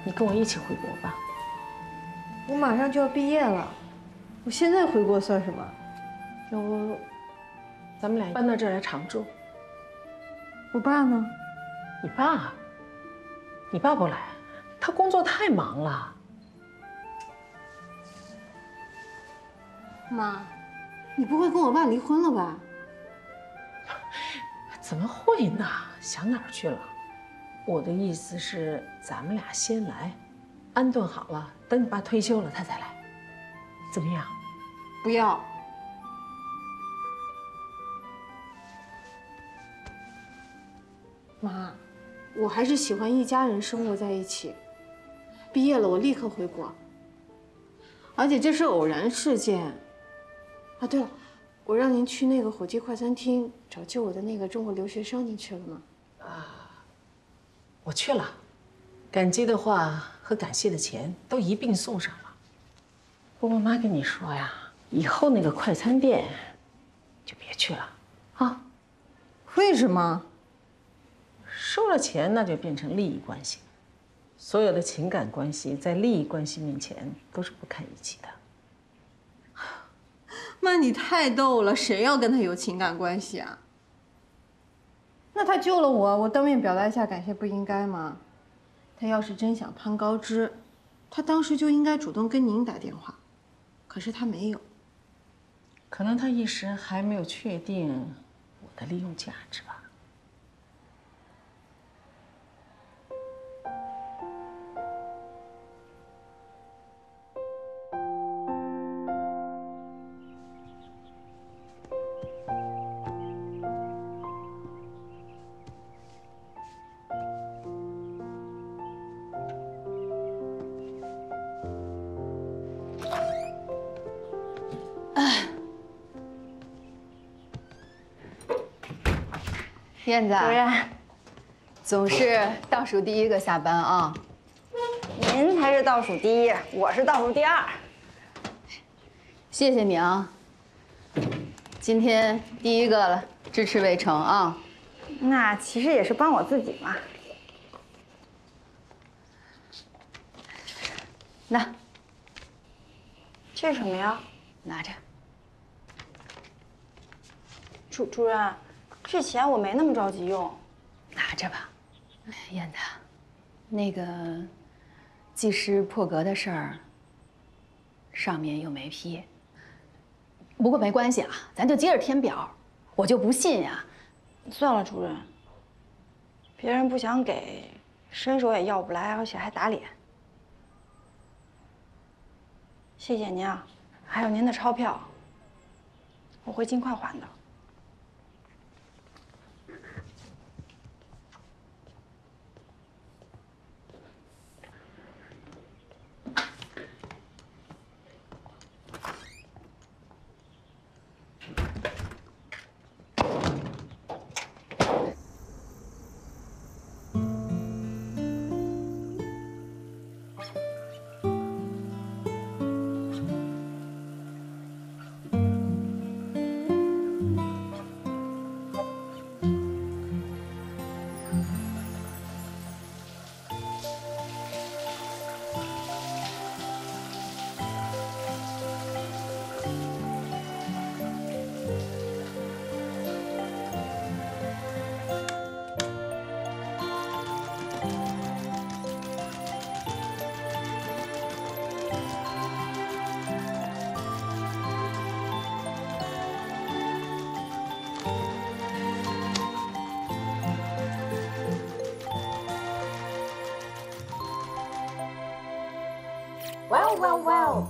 你跟我一起回国吧。我马上就要毕业了，我现在回国算什么？要不，咱们俩搬到这儿来常住。我爸呢？你爸不来，他工作太忙了。妈，你不会跟我爸离婚了吧？怎么会呢？想哪儿去了？我的意思是，咱们俩先来，安顿好了，等你爸退休了，他再来，怎么样？不要。妈，我还是喜欢一家人生活在一起。毕业了，我立刻回国。而且这是偶然事件。啊，对了，我让您去那个火鸡快餐厅找救我的那个中国留学生，您去了吗？我去了，感激的话和感谢的钱都一并送上了。不过妈跟你说呀，以后那个快餐店就别去了，啊？为什么？收了钱那就变成利益关系，所有的情感关系在利益关系面前都是不堪一击的。妈，你太逗了，谁要跟他有情感关系啊？那他救了我，我当面表达一下感谢不应该吗？他要是真想攀高枝，他当时就应该主动跟您打电话，可是他没有。可能他一时还没有确定我的利用价值吧。燕子，主任，总是倒数第一个下班啊。您才是倒数第一，我是倒数第二。谢谢你啊，今天第一个了，支持围城啊。那其实也是帮我自己嘛。那，这是什么呀？拿着。主任，这钱我没那么着急用。拿着吧，燕子，那个技师破格的事儿，上面又没批。不过没关系啊，咱就接着填表。我就不信呀。算了，主任，别人不想给，伸手也要不来，而且还打脸。谢谢您啊，还有您的钞票，我会尽快还的。哇哦哇哦哇哦！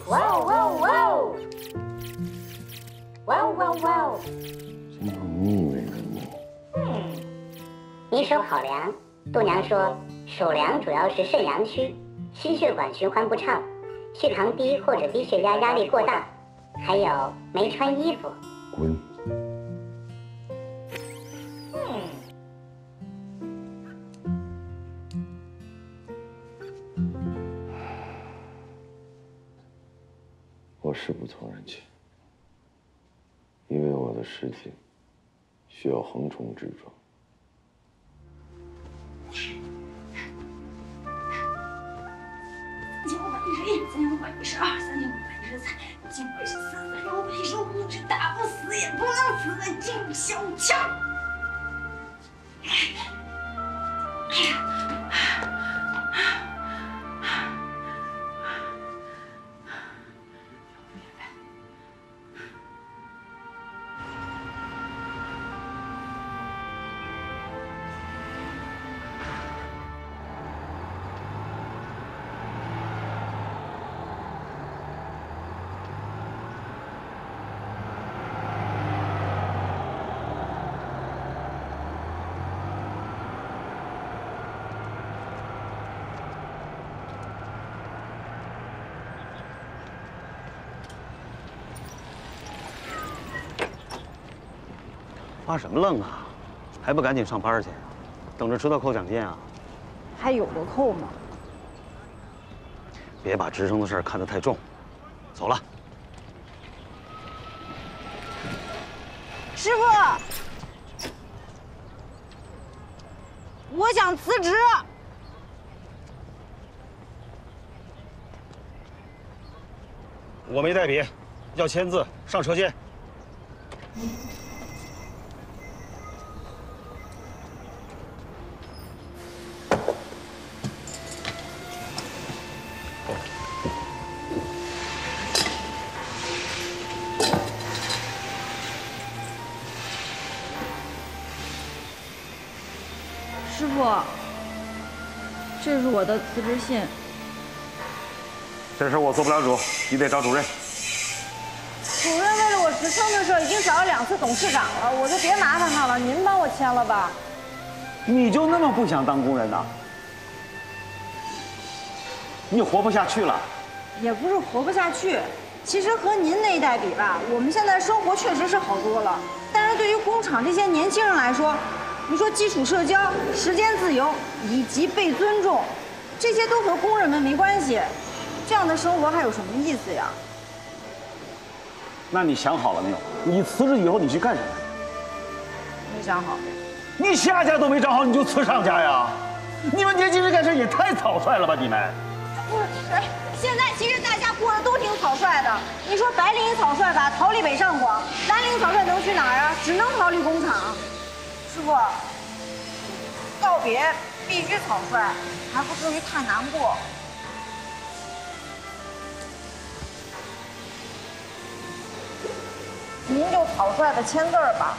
哇哦哇哦哇哦！哇哦哇哦哇哦！真有腻味的你。你手好凉，度娘说手凉主要是肾阳虚，心血管循环不畅，血糖低或者低血压压力过大，还有没穿衣服。滚！我是不从人情，因为我的事情需要横冲直撞。3513，3514，3515，3516，3517，3518，3519，30，31，32，33，34，3515，这打不死也不能死的金小强。哎呀！ 发什么愣啊？还不赶紧上班去？等着吃到扣奖金啊？还有个扣吗？别把职称的事看得太重。走了。师傅，我想辞职。我没带笔，要签字，上车间。 师傅，这是我的辞职信。这事我做不了主，你得找主任。主任为了我职称的事已经找了2次董事长了，我就别麻烦他了，您帮我签了吧。你就那么不想当工人呐？你活不下去了？也不是活不下去，其实和您那一代比吧，我们现在生活确实是好多了。但是对于工厂这些年轻人来说，你说基础社交、时间自由以及被尊重，这些都和工人们没关系。这样的生活还有什么意思呀？那你想好了没有？你辞职以后你去干什么？没想好。你下家都没找好，你就辞上家呀？你们年轻人干事也太草率了吧！你们。不是，现在其实大家过得都挺草率的。你说白领草率吧，逃离北上广；蓝领草率能去哪儿啊？只能逃离工厂。师傅，告别必须草率，还不至于太难过。您就草率的签字儿吧。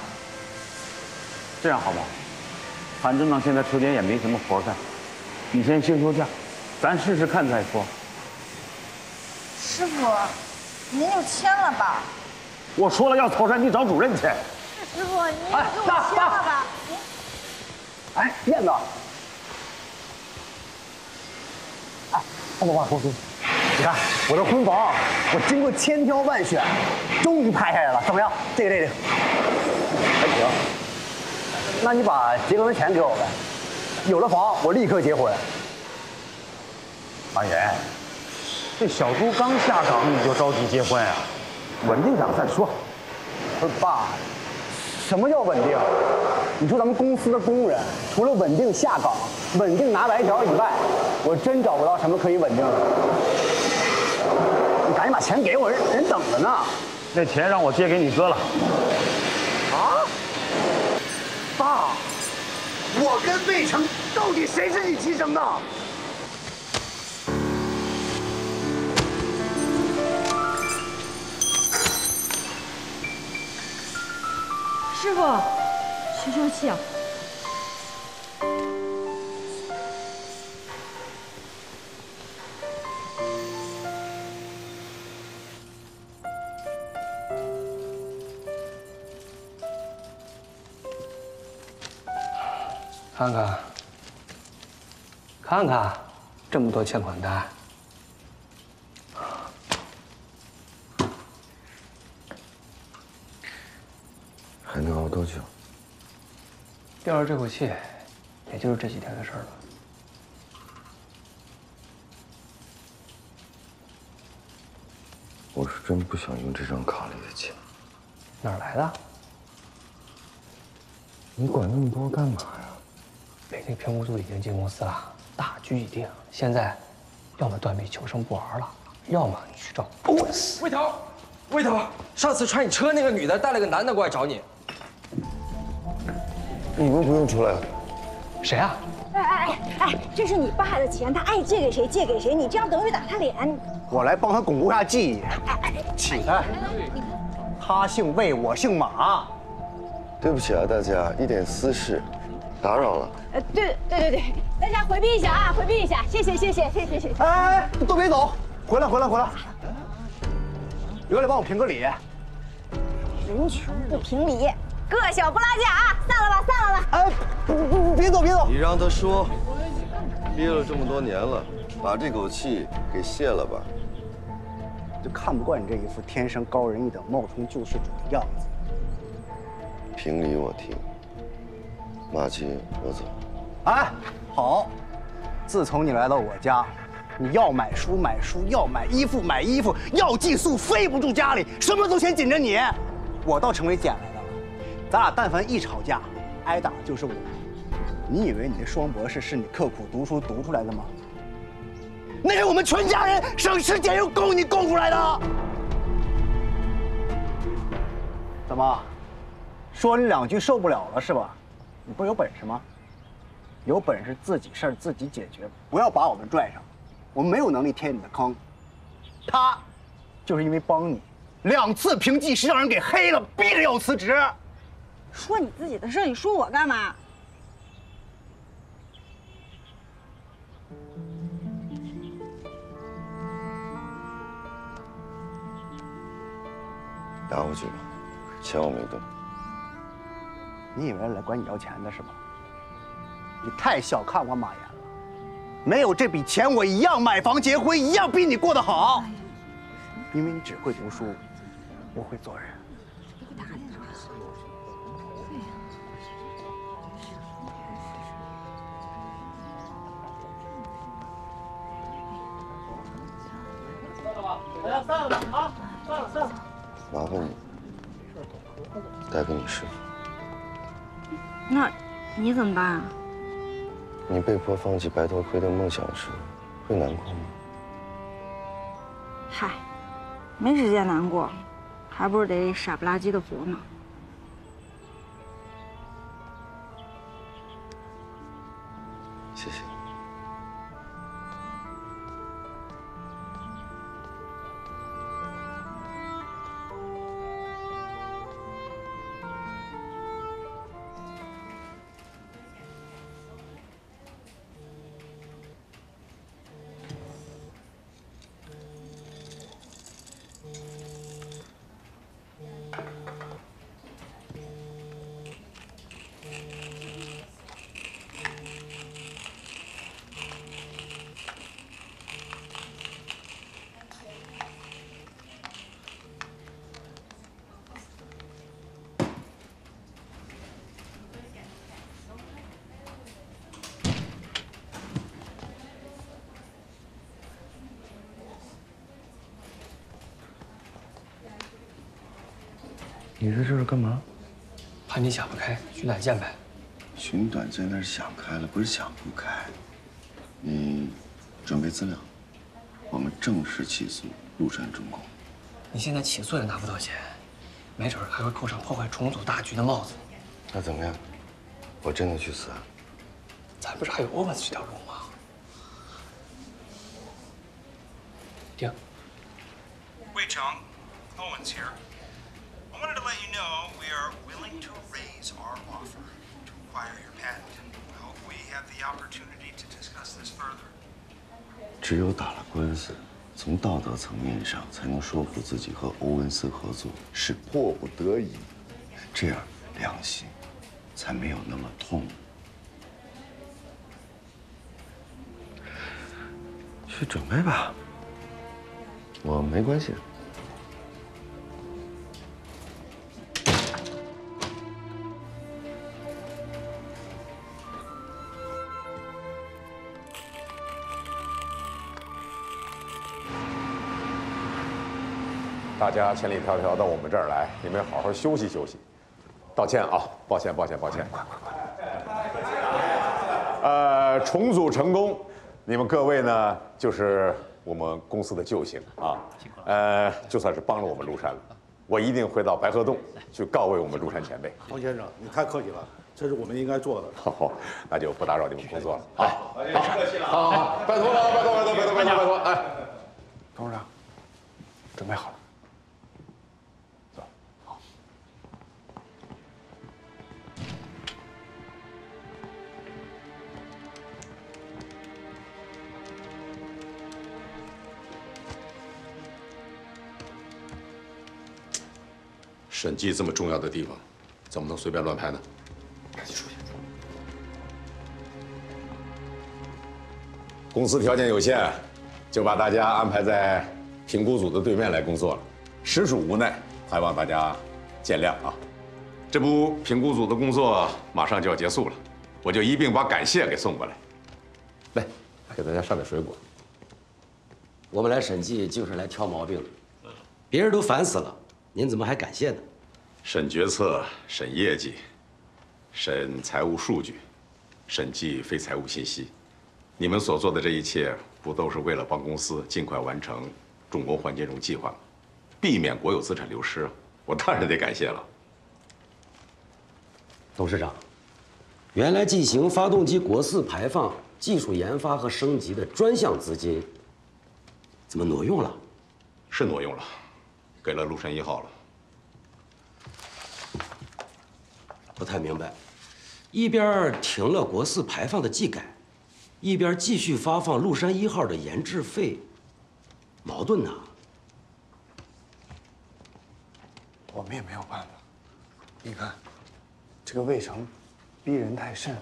这样好不好？反正呢，现在车间也没什么活干，你先休假，咱试试看再说。师傅，您就签了吧。我说了要草率，你找主任去。师傅，您就给我签了吧。哎，燕子。哎，不，你看我的婚房，我经过千挑万选，终于拍下来了，怎么样？这个，还行。那你把结婚的钱给我呗，有了房我立刻结婚。马岩，这小猪刚下岗你就着急结婚啊？稳定点再说。不是爸，什么叫稳定？你说咱们公司的工人，除了稳定下岗、稳定拿白条以外，我真找不到什么可以稳定的。你赶紧把钱给我，人等着呢。那钱让我借给你哥了。啊？爸，我跟魏成到底谁是你亲生的？师傅，消消气啊。看看，这么多欠款单，还能熬多久？吊着这口气，也就是这几天的事儿了。我是真不想用这张卡里的钱。哪儿来的？你管那么多干嘛呀？北京评估组已经进公司了，大局已定。现在，要么断臂求生不玩了，要么你去找欧文斯。魏头，魏头，上次踹你车那个女的带了个男的过来找你。你们不用出来了。谁啊？这是你爸的钱，他爱借给谁借给谁，你这样等于打他脸。我来帮他巩固下记忆。起来，他姓魏，我姓马。对不起啊，大家，一点私事，打扰了。对，大家回避一下啊，回避一下，谢谢。哎，都别走，回来。留下来帮我评个理。人穷不评理，个小不拉架啊！散了吧。哎，别走。你让他说，憋了这么多年了，把这口气给泄了吧。就看不惯你这一副天生高人一等、冒充救世主的样子。评理我听，马季我走。哎，好。自从你来到我家，你要买书，要买衣服，要寄宿飞不住家里，什么都先紧着你。我倒成为捡来的了。咱俩但凡一吵架，挨打就是我。你以为你这双博士是你刻苦读书读出来的吗？那是我们全家人省吃俭用供你供出来的。怎么，说你两句受不了了是吧？你不是有本事吗？有本事自己事儿自己解决，不要把我们拽上。我们没有能力填你的坑。他就是因为帮你2次评技师让人给黑了，逼着要辞职。说你自己的事，你说我干嘛？拿回去吧，钱我没动。你以为来管你要钱的是吧？你太小看我马岩了。没有这笔钱，我一样买房结婚，一样比你过得好。因为你只会读书，不会做人。散了啊！散了。麻烦你带给你师傅。那你怎么办啊？你被迫放弃白头盔的梦想时，会难过吗？嗨，没时间难过，还不是得傻不拉几的活呢。谢谢。你在这儿干嘛？怕你想不开，寻短见呗。寻短见那是想开了，不是想不开。你准备资料，我们正式起诉陆山重工。你现在起诉也拿不到钱，没准还会扣上破坏重组大局的帽子。那怎么样？我真的去死啊？咱不是还有欧文斯这条路吗？停。魏成 ，Owens here. I wanted to let you know we are willing to raise our offer to acquire your patent. I hope we have the opportunity to discuss this further. 只有打了官司，从道德层面上才能说服自己和欧文斯合作是迫不得已，这样良心才没有那么痛。去准备吧，我没关系。大家千里迢迢到我们这儿来，你们好好休息休息。道歉啊，抱歉。快！重组成功，你们各位呢，就是我们公司的救星啊。就算是帮了我们陆山了，我一定会到白鹤洞去告慰我们陆山前辈。黄先生，你太客气了，这是我们应该做的。好，那就不打扰你们工作了。好，没客气了。好，拜托了，拜托。哎，董事长，准备好了。 审计这么重要的地方，怎么能随便乱拍呢？赶紧出去！公司条件有限，就把大家安排在评估组的对面来工作了，实属无奈，还望大家见谅啊。这不，评估组的工作马上就要结束了，我就一并把感谢给送过来。来，给大家上点水果。我们来审计就是来挑毛病的，别人都烦死了，您怎么还感谢呢？ 审决策、审业绩、审财务数据、审计非财务信息，你们所做的这一切，不都是为了帮公司尽快完成重工换金融计划吗？避免国有资产流失，我当然得感谢了。董事长，原来进行发动机国四排放技术研发和升级的专项资金，怎么挪用了？是挪用了，给了陆山1号了。 不太明白，一边停了国四排放的技改，一边继续发放陆山1号的研制费，矛盾呐。我们也没有办法，你看，这个魏成逼人太甚。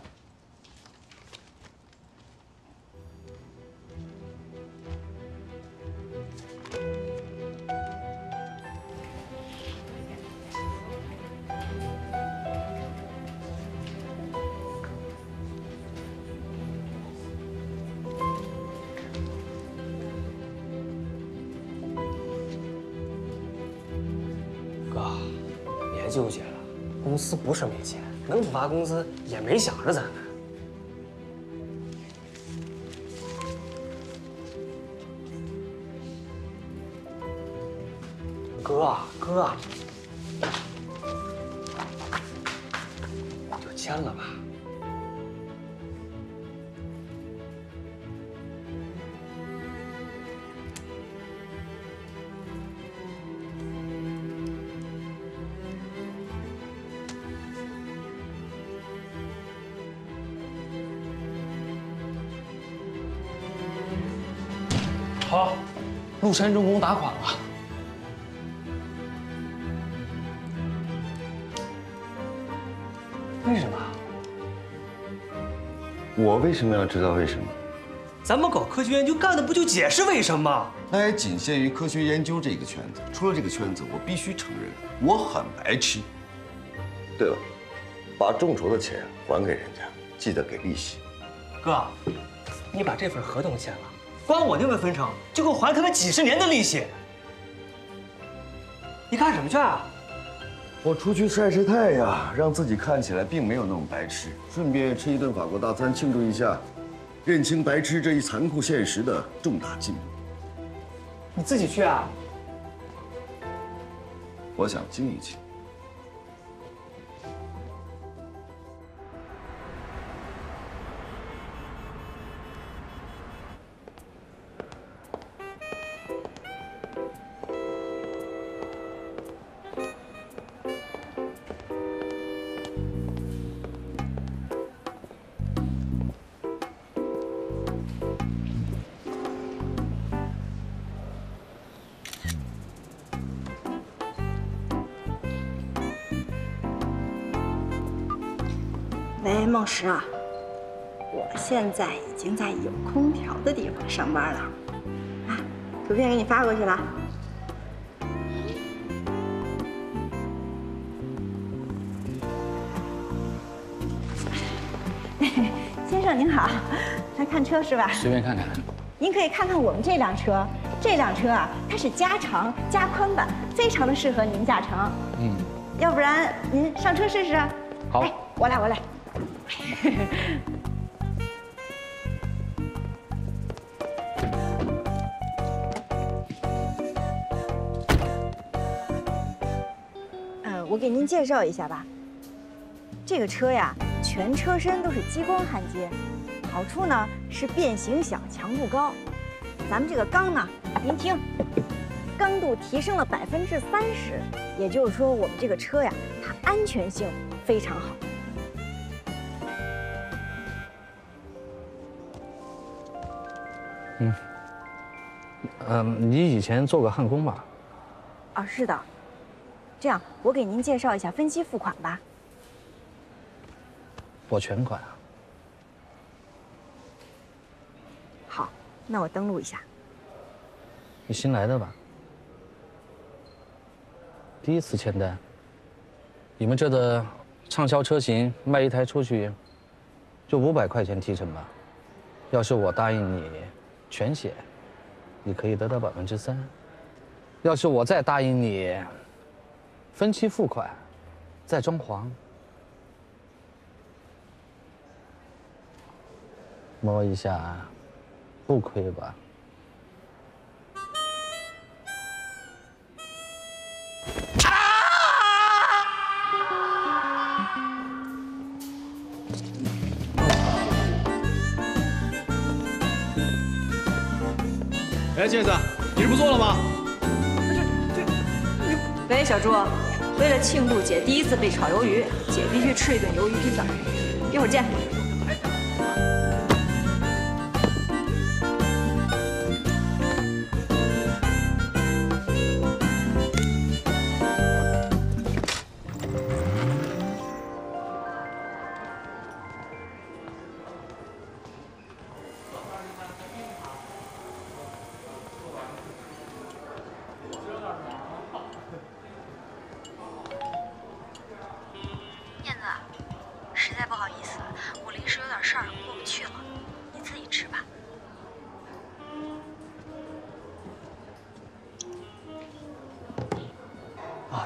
纠结了，公司不是没钱，能不发工资也没想着咱们。哥，就签了吧。好，陆山重工打款了。为什么？我为什么要知道为什么？咱们搞科学研究干的不就解释为什么？那也仅限于科学研究这个圈子。除了这个圈子，我必须承认，我很白痴。对了，把众筹的钱还给人家，记得给利息。哥，你把这份合同签了。 光我那份分成就够还他们几10年的利息。你干什么去啊？我出去晒晒太阳，让自己看起来并没有那么白痴，顺便吃一顿法国大餐，庆祝一下，认清白痴这一残酷现实的重大进步。你自己去啊？我想静一静。 喂，孟石啊，我现在已经在有空调的地方上班了，啊，图片给你发过去了。先生您好，来看车是吧？随便看看。您可以看看我们这辆车，这辆车啊，它是加长加宽版，非常的适合您驾乘。嗯，要不然您上车试试？好，哎，我来。我给您介绍一下吧。这个车呀，全车身都是激光焊接，好处呢是变形小、强度高。咱们这个钢呢，您听，刚度提升了30%，也就是说我们这个车呀，它安全性非常好。你以前做过焊工吧？啊，是的。这样，我给您介绍一下分期付款吧。我全款啊。好，那我登录一下。你新来的吧？第一次签单。你们这的畅销车型卖一台出去，就500块钱提成吧。要是我答应你全险，你可以得到3%。要是我再答应你分期付款，再装潢，摸一下，不亏吧？哎，镜子，你是不做了吗？喂，小朱，为了庆祝姐第一次被炒鱿鱼，姐必须吃一顿鱿鱼披萨。一会儿见。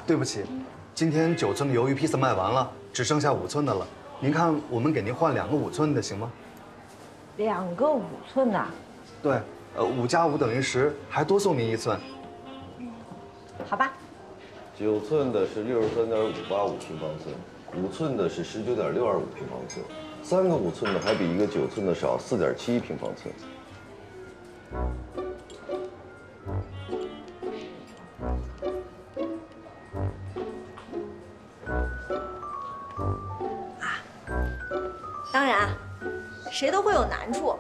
对不起，今天9寸的鱿鱼披萨卖完了，只剩下5寸的了。您看，我们给您换2个5寸的行吗？2个5寸的？对，5加5等于10，还多送您1寸。好吧。 9寸的是63.585平方寸，5寸的是19.625平方寸，3个5寸的还比1个9寸的少4.71平方寸。 当然，谁都会有难处，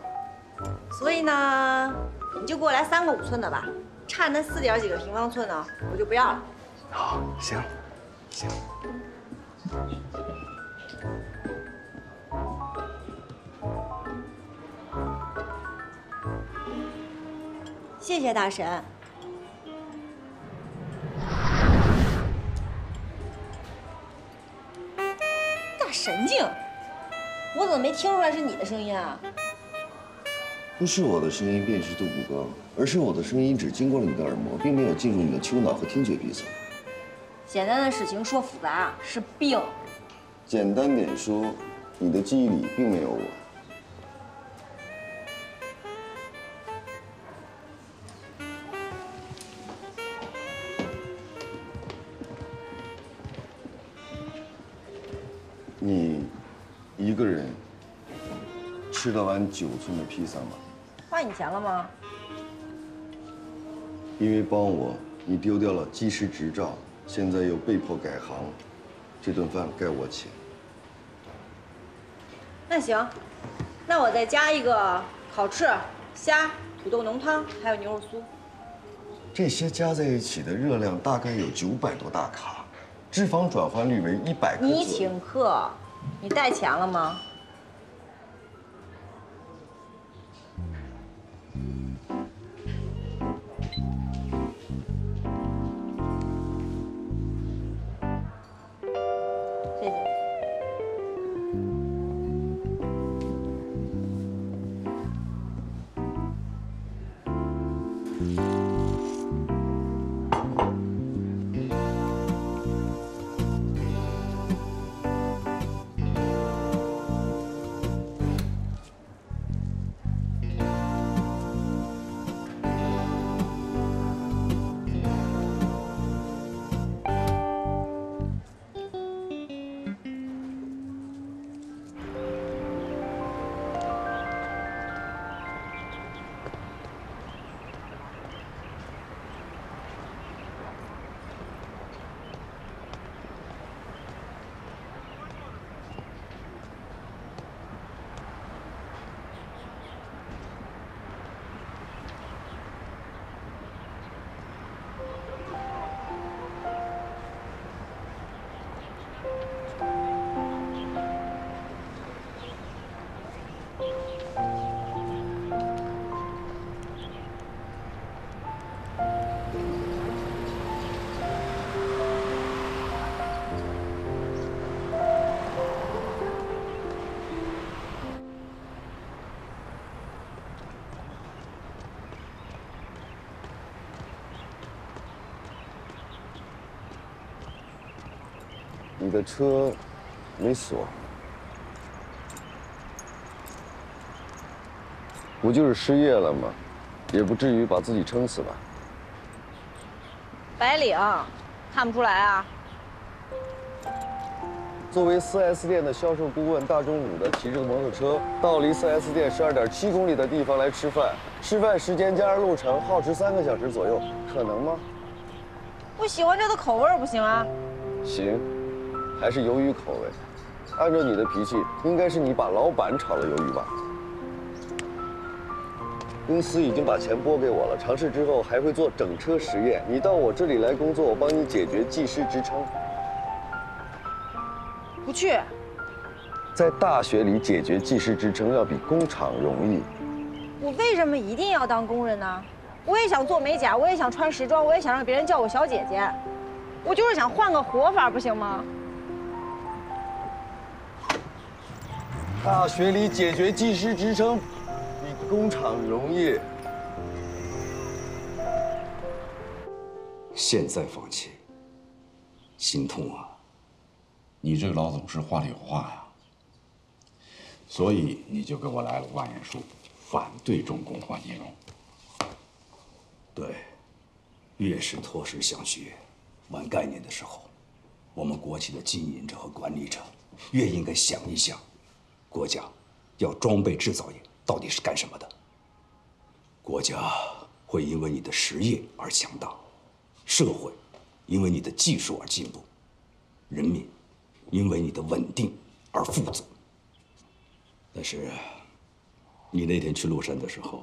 所以呢，你就给我来3个5寸的吧，差那4点几个平方寸呢，我就不要了。好，行，行。谢谢大神。大神经！ 我怎么没听出来是你的声音啊？不是我的声音辨识度不高，而是我的声音只经过了你的耳膜，并没有进入你的丘脑和听觉闭塞。简单的事情说复杂是病。简单点说，你的记忆里并没有我。你。 一个人吃得完9寸的披萨吗？花你钱了吗？因为帮我，你丢掉了技师执照，现在又被迫改行，这顿饭该我请。那行，那我再加一个烤翅、虾、土豆浓汤，还有牛肉酥。这些加在一起的热量大概有900多大卡，脂肪转换率为100克。你请客。 你带钱了吗？谢谢。你的车没锁，不就是失业了吗？也不至于把自己撑死吧？白领，看不出来啊？作为4S店的销售顾问，大中午的骑着摩托车到离4S店12.7公里的地方来吃饭，吃饭时间加上路程，耗时3个小时左右，可能吗？我喜欢这的口味不行啊？行，还是鱿鱼口味。按照你的脾气，应该是你把老板炒了鱿鱼吧？公司已经把钱拨给我了，尝试之后还会做整车实验。你到我这里来工作，我帮你解决技师职称。不去。在大学里解决技师职称要比工厂容易。我为什么一定要当工人呢？我也想做美甲，我也想穿时装，我也想让别人叫我小姐姐。我就是想换个活法，不行吗？大学里解决技师职称比工厂容易。现在放弃，心痛啊！你这个老总是话里有话呀，所以你就给我来了万言书，反对重工换金融。对，越是脱实想学、玩概念的时候，我们国企的经营者和管理者越应该想一想，国家要装备制造业到底是干什么的。国家会因为你的实业而强大，社会因为你的技术而进步，人民因为你的稳定而富足。但是，你那天去麓山的时候，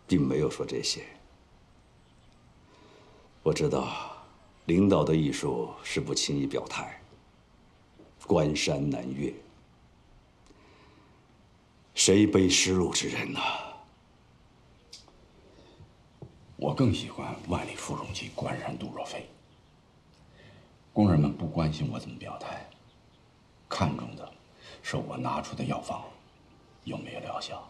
并没有说这些。我知道，领导的艺术是不轻易表态，关山难越，谁悲失路之人呢？我更喜欢万里赴戎机，关山度若飞。工人们不关心我怎么表态，看重的是我拿出的药方有没有疗效。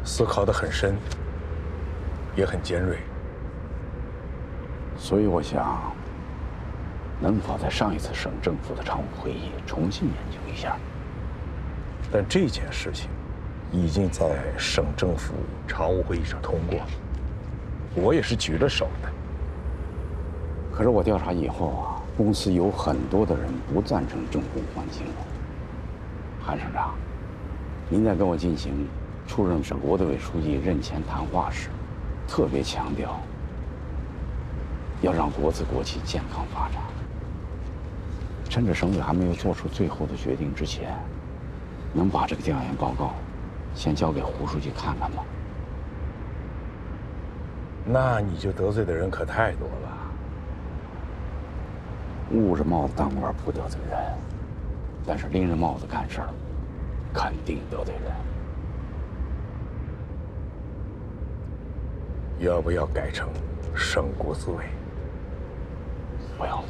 思考得很深，也很尖锐。所以我想，能否在上一次省政府的常务会议重新研究一下？但这件事情已经在省政府常务会议上通过，我也是举了手的。可是我调查以后啊，公司有很多的人不赞成重工换金融。韩省长，您在跟我进行出任省国队委书记任前谈话时，特别强调要让国资国企健康发展。趁着省委还没有做出最后的决定之前，能把这个调研报告先交给胡书记看看吗？那你就得罪的人可太多了。捂着帽子当官不得罪人，但是拎着帽子干事儿，肯定得罪人。要不要改成省国资委？不要。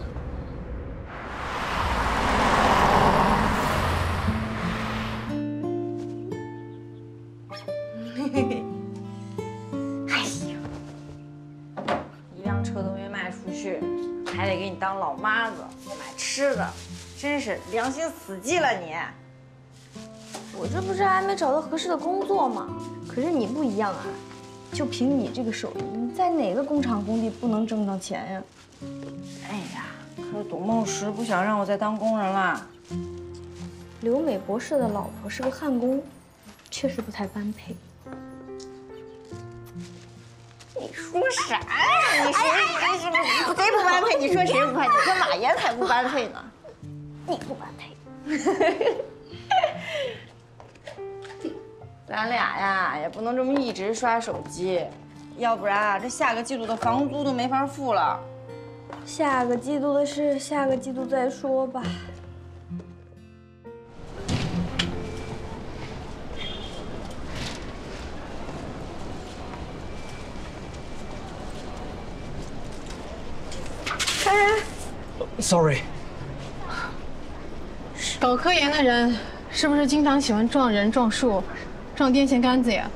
哎呀，一辆车都没卖出去，还得给你当老妈子买吃的，真是良心死机了你！我这不是还没找到合适的工作吗？可是你不一样啊，就凭你这个手艺，你在哪个工厂工地不能挣到钱呀？哎呀，可是董梦石不想让我再当工人了。留美博士的老婆是个焊工，确实不太般配。你说啥呀？你说你是不是谁不般配？你说谁不般配？你说马岩才不般配呢。你不般配。咱俩呀，也不能这么一直刷手机。要不然啊，这下个季度的房租都没法付了。下个季度的事，下个季度再说吧。来人 ！Sorry。搞科研的人是不是经常喜欢撞人、撞树、撞电线杆子呀？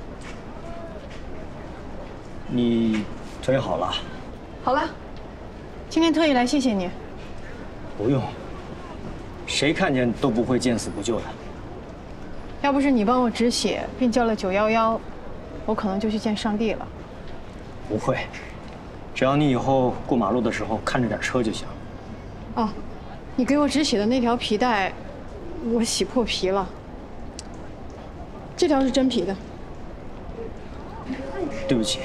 你准备好了？好了，今天特意来谢谢你。不用，谁看见都不会见死不救的。要不是你帮我止血，并叫了911，我可能就去见上帝了。不会，只要你以后过马路的时候看着点车就行。哦，你给我止血的那条皮带，我洗破皮了。这条是真皮的。对不起，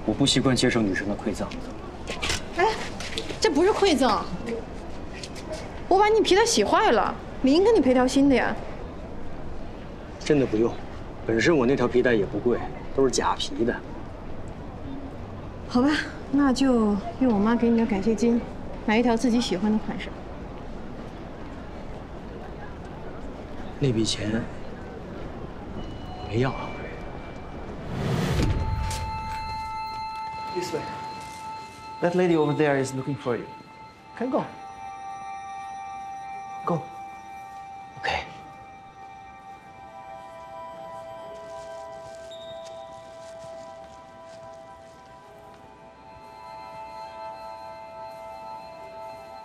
我不习惯接受女生的馈赠。哎，这不是馈赠，我把你皮带洗坏了，理应给你赔条新的呀。真的不用，本身我那条皮带也不贵，都是假皮的。好吧，那就用我妈给你的感谢金，买一条自己喜欢的款式。那笔钱没要。This way. That lady over there is looking for you. Can go. Go. OK。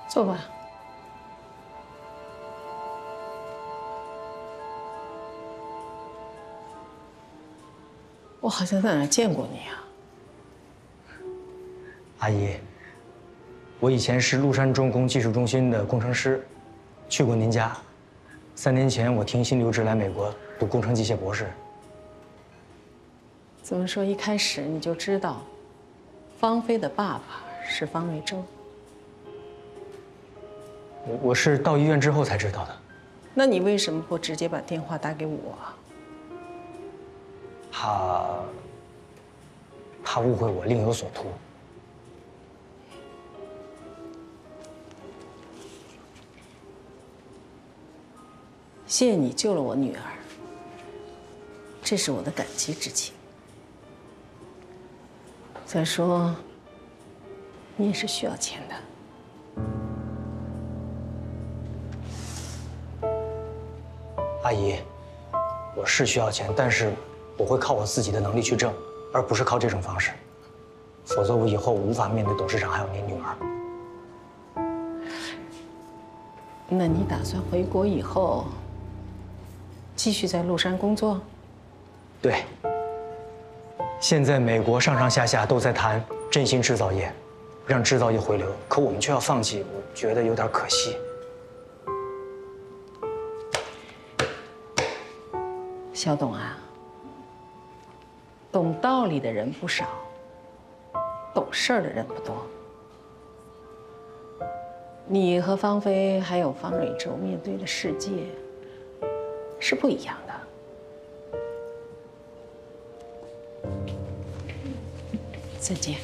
坐吧。我好像在哪儿见过你啊。阿姨，我以前是麓山重工技术中心的工程师，去过您家。3年前我停薪留职来美国读工程机械博士。怎么说？一开始你就知道，芳菲的爸爸是方瑞洲？我是到医院之后才知道的。那你为什么不直接把电话打给我？怕误会我另有所图。谢谢你救了我女儿，这是我的感激之情。再说，你也是需要钱的。阿姨，我是需要钱，但是我会靠我自己的能力去挣，而不是靠这种方式。否则我以后无法面对董事长还有您女儿。那你打算回国以后继续在麓山工作？对。现在美国上上下下都在谈振兴制造业，让制造业回流，可我们却要放弃，我觉得有点可惜。小董啊，懂道理的人不少，懂事儿的人不多。你和芳菲还有方蕊洲面对的世界是不一样的。再见。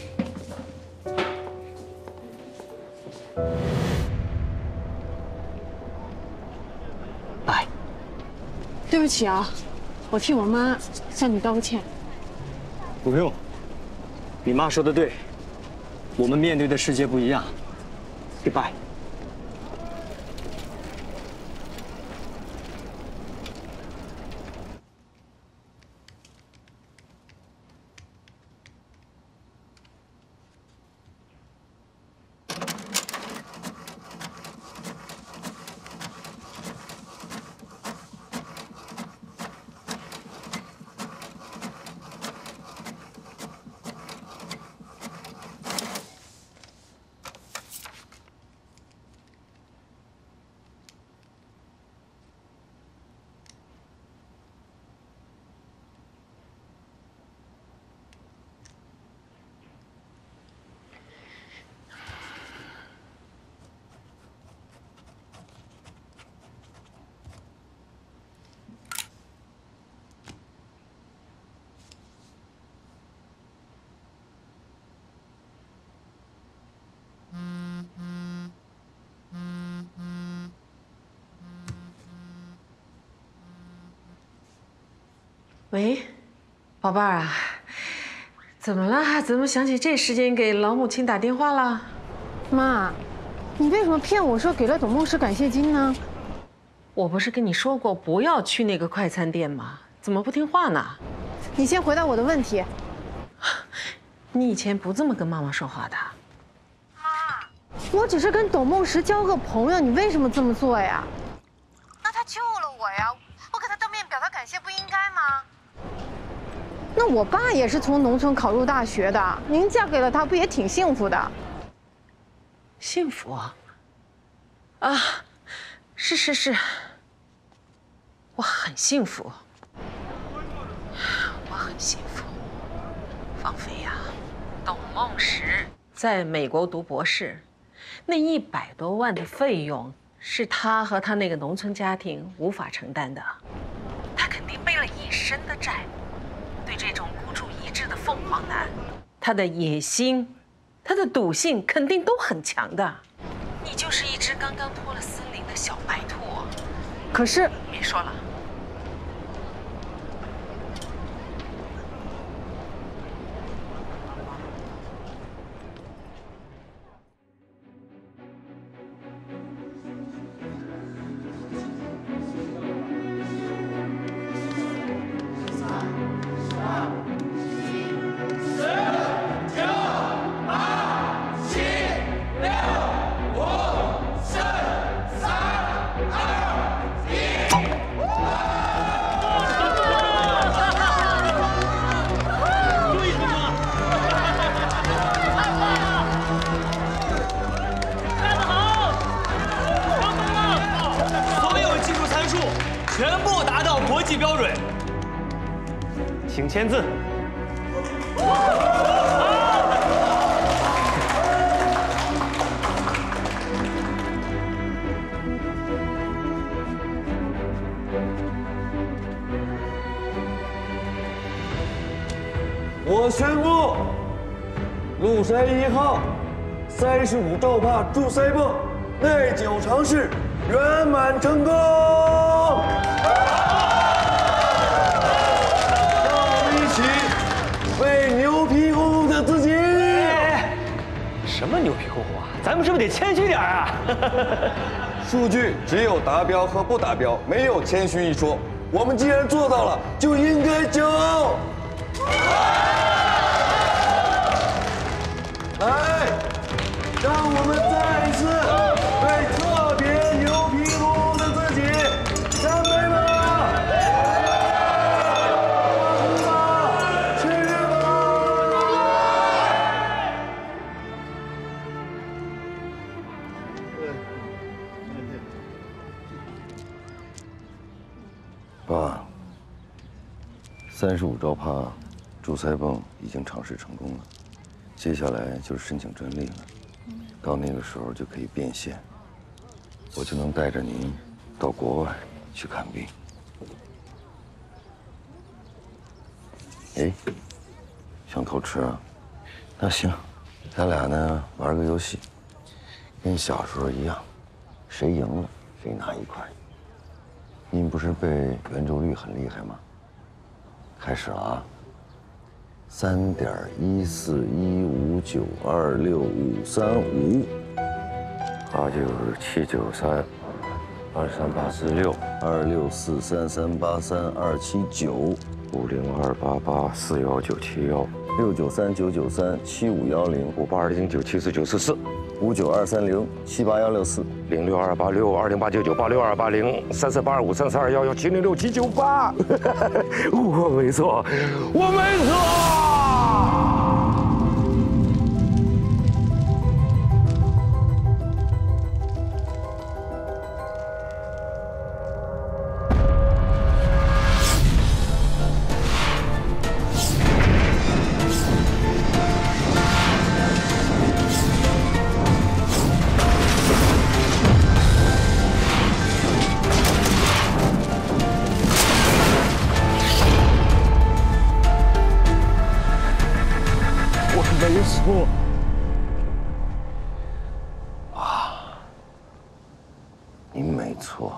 拜。对不起啊，我替我妈向你道个歉。不用，你妈说的对，我们面对的世界不一样。Goodbye。喂，宝贝儿啊，怎么了？怎么想起这时间给老母亲打电话了？妈，你为什么骗我说给了董梦石感谢金呢？我不是跟你说过不要去那个快餐店吗？怎么不听话呢？你先回答我的问题。你以前不这么跟妈妈说话的。我只是跟董梦石交个朋友，你为什么这么做呀？那他救了我呀，我给他当面表达感谢不应该吗？那我爸也是从农村考入大学的，您嫁给了他不也挺幸福的？幸福啊！啊，是，我很幸福，我很幸福。芳菲呀，董梦石在美国读博士。那100多万的费用是他和他那个农村家庭无法承担的，他肯定背了一身的债。对这种孤注一掷的凤凰男，他的野心、他的赌性肯定都很强的。你就是一只刚刚脱了森林的小白兔。可是，别说了。全部达到国际标准，请签字。我宣布，陆山1号35兆帕助塞泵内9尝试圆满成功。让我们一起为牛皮哄哄的自己。什么牛皮哄哄啊？咱们是不是得谦虚点啊？数据只有达标和不达标，没有谦虚一说。我们既然做到了，就应该骄傲。来，让我们再一次为特别牛皮哄哄的自己干杯吧！喝吧，吃吧！爸，35兆帕助塞泵已经尝试成功了。接下来就是申请专利了，到那个时候就可以变现，我就能带着您到国外去看病。哎，想偷吃啊？那行，咱俩呢玩个游戏，跟小时候一样，谁赢了谁拿1块。您不是背圆周率很厉害吗？开始了啊！3.14159265535，89793，2384626432433846，2639937510582094794451028628620899862080998634825332174，59239984062805348211767798。我没错，我没错。没错，啊，您没错。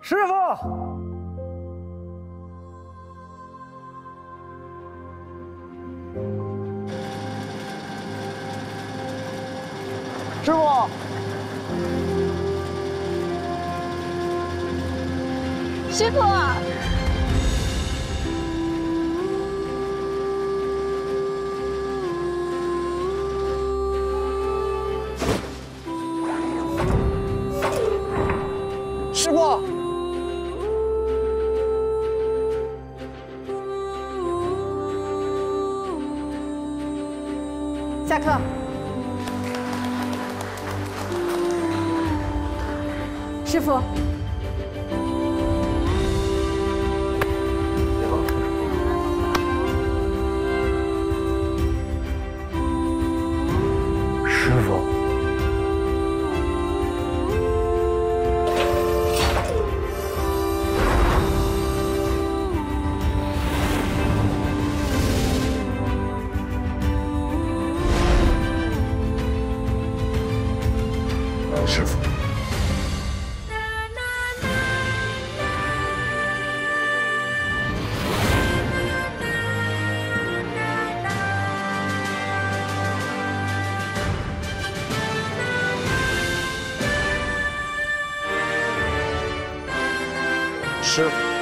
师傅。 师傅，师傅，师傅，下课。 师傅，师傅，师傅。 师傅。